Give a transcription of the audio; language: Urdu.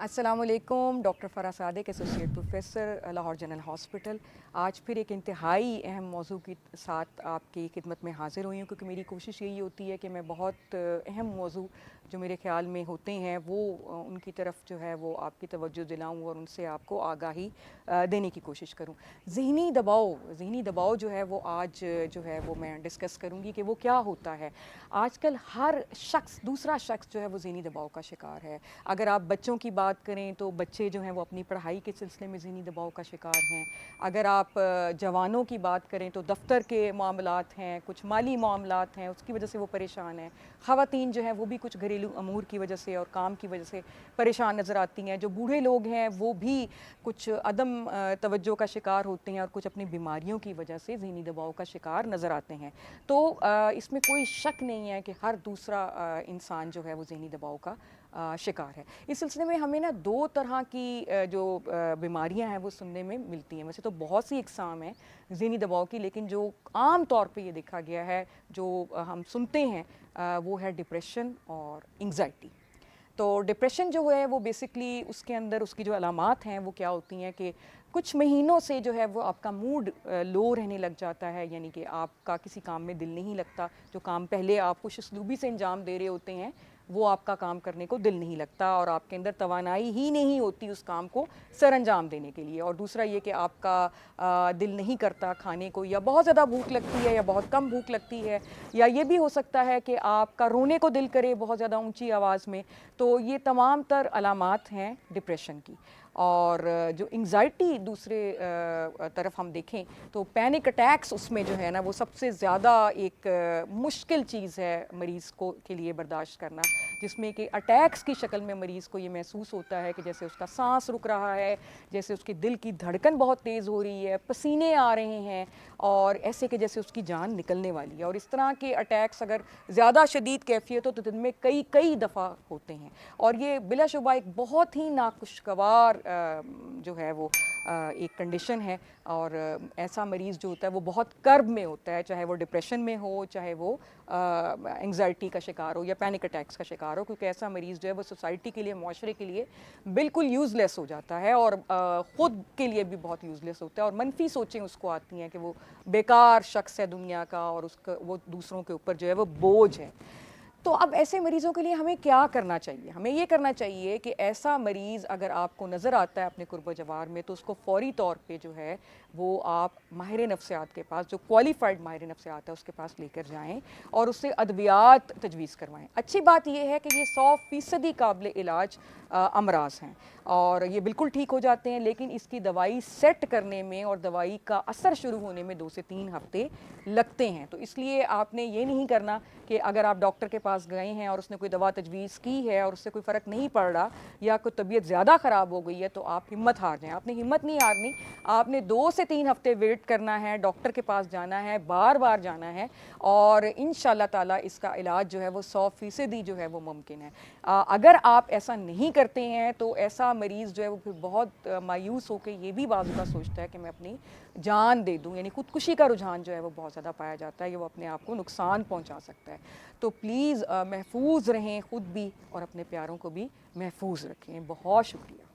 السلام علیکم، doctor Farah Sadiq, associate professor, Lahore general hospital. آج پھر ایک انتہائی اہم موضوع کے ساتھ آپ کی خدمت میں حاضر ہوئی ہوں، کیونکہ میری کوشش یہی ہوتی ہے کہ میں بہت اہم موضوع جو میرے خیال میں ہوتے ہیں وہ ان کی طرف جو ہے وہ آپ کی توجہ دلاؤں اور ان سے آپ کو آگاہی دینے کی کوشش کروں۔ ذہنی دباؤ جو ہے وہ آج جو ہے وہ میں ڈسکس کروں گی کہ وہ کیا ہوتا ہے۔ آج کل ہر شخص، دوسرا شخص جو ہے وہ ذہنی دباؤ کا شکار ہے۔ اگر آپ بچوں کی بات کریں تو بچے جو ہیں وہ اپنی پڑھائی کے سلسلے میں ذہنی دباؤ کا شکار ہیں۔ اگر آپ جوانوں کی بات کریں تو دفتر کے معاملات ہیں، کچھ مالی معاملات ہیں، اس کی وجہ سے وہ پریشان ہیں۔ خواتین جو ہیں وہ بھی کچھ گھریلو امور کی وجہ سے اور کام کی وجہ سے پریشان نظر آتی ہیں۔ جو بوڑھے لوگ ہیں وہ بھی کچھ عدم توجہ کا شکار ہوتے ہیں اور کچھ اپنی بیماریوں کی وجہ سے ذہنی دباؤ کا شکار نظر آتے ہیں۔ تو اس میں کوئی شک نہیں ہے کہ ہر دوسرا انسان جو ہے وہ ذہنی دباؤ کا شکار ہے۔ اس سلسلے میں ہمیں نا دو طرح کی جو بیماریاں ہیں وہ سننے میں ملتی ہیں۔ ویسے تو بہت سی اقسام ہیں ذہنی دباؤ کی، لیکن جو عام طور پہ یہ دیکھا گیا ہے، جو ہم سنتے ہیں، وہ ہے ڈپریشن اور انگزائٹی۔ تو ڈپریشن جو ہے وہ بیسکلی اس کے اندر اس کی جو علامات ہیں وہ کیا ہوتی ہیں کہ کچھ مہینوں سے جو ہے وہ آپ کا موڈ لو رہنے لگ جاتا ہے، یعنی کہ آپ کا کسی کام میں دل نہیں لگتا۔ جو کام پہلے آپ خوش اسلوبی سے انجام دے رہے ہوتے ہیں وہ آپ کا کام کرنے کو دل نہیں لگتا اور آپ کے اندر توانائی ہی نہیں ہوتی اس کام کو سر انجام دینے کے لیے۔ اور دوسرا یہ کہ آپ کا دل نہیں کرتا کھانے کو، یا بہت زیادہ بھوک لگتی ہے یا بہت کم بھوک لگتی ہے، یا یہ بھی ہو سکتا ہے کہ آپ کا رونے کو دل کرے بہت زیادہ اونچی آواز میں۔ تو یہ تمام تر علامات ہیں ڈپریشن کی۔ اور جو انگزائٹی دوسرے طرف ہم دیکھیں تو پینک اٹیکس اس میں جو ہے نا وہ سب سے زیادہ ایک مشکل چیز ہے مریض کو کے لیے برداشت کرنا، جس میں کہ اٹیکس کی شکل میں مریض کو یہ محسوس ہوتا ہے کہ جیسے اس کا سانس رک رہا ہے، جیسے اس کے دل کی دھڑکن بہت تیز ہو رہی ہے، پسینے آ رہے ہیں، اور ایسے کہ جیسے اس کی جان نکلنے والی ہے۔ اور اس طرح کے اٹیکس اگر زیادہ شدید کیفیت ہو تو دن میں کئی دفعہ ہوتے ہیں، اور یہ بلا شبہ ایک بہت ہی ناخوشگوار جو ہے وہ ایک کنڈیشن ہے۔ اور ایسا مریض جو ہوتا ہے وہ بہت کرب میں ہوتا ہے، چاہے وہ ڈپریشن میں ہو، چاہے وہ انگزائٹی کا شکار ہو یا پینک اٹیکس کا شکار ہو، کیونکہ ایسا مریض جو ہے وہ سوسائٹی کے لیے، معاشرے کے لیے بالکل یوز لیس ہو جاتا ہے، اور خود کے لیے بھی بہت یوز لیس ہوتا ہے، اور منفی سوچیں اس کو آتی ہیں کہ وہ بیکار شخص ہے دنیا کا، اور اس کا وہ دوسروں کے اوپر جو ہے وہ بوجھ ہے۔ تو اب ایسے مریضوں کے لیے ہمیں کیا کرنا چاہیے؟ ہمیں یہ کرنا چاہیے کہ ایسا مریض اگر آپ کو نظر آتا ہے اپنے قرب و جوار میں تو اس کو فوری طور پہ جو ہے وہ آپ ماہر نفسیات کے پاس، جو کوالیفائڈ ماہر نفسیات ہے، اس کے پاس لے کر جائیں اور اس سے ادویات تجویز کروائیں۔ اچھی بات یہ ہے کہ یہ 100% قابل علاج امراض ہیں اور یہ بالکل ٹھیک ہو جاتے ہیں، لیکن اس کی دوائی سیٹ کرنے میں اور دوائی کا اثر شروع ہونے میں 2 سے 3 ہفتے لگتے ہیں۔ تو اس لیے آپ نے یہ نہیں کرنا کہ اگر آپ ڈاکٹر کے پاس گئے ہیں اور اس نے کوئی دوا تجویز کی ہے اور اس سے کوئی فرق نہیں پڑ رہا یا کوئی طبیعت زیادہ خراب ہو گئی ہے تو آپ ہمت ہار جائیں۔ آپ نے ہمت نہیں ہارنی، آپ نے 2 سے 3 ہفتے ویٹ کرنا ہے، ڈاکٹر کے پاس جانا ہے، بار بار جانا ہے، اور انشاءاللہ تعالیٰ اس کا علاج جو ہے وہ 100% جو ہے وہ ممکن ہے۔ اگر آپ ایسا نہیں کرتے ہیں تو ایسا مریض جو ہے وہ پھر بہت مایوس ہو کے یہ بھی بعض اوقات سوچتا ہے کہ میں اپنی جان دے دوں، یعنی خودکشی کا رجحان جو ہے وہ بہت زیادہ پایا جاتا ہے کہ وہ اپنے آپ کو نقصان پہنچا سکتا ہے۔ تو پلیز محفوظ رہیں، خود بھی اور اپنے پیاروں کو بھی محفوظ رکھیں۔ بہت شکریہ۔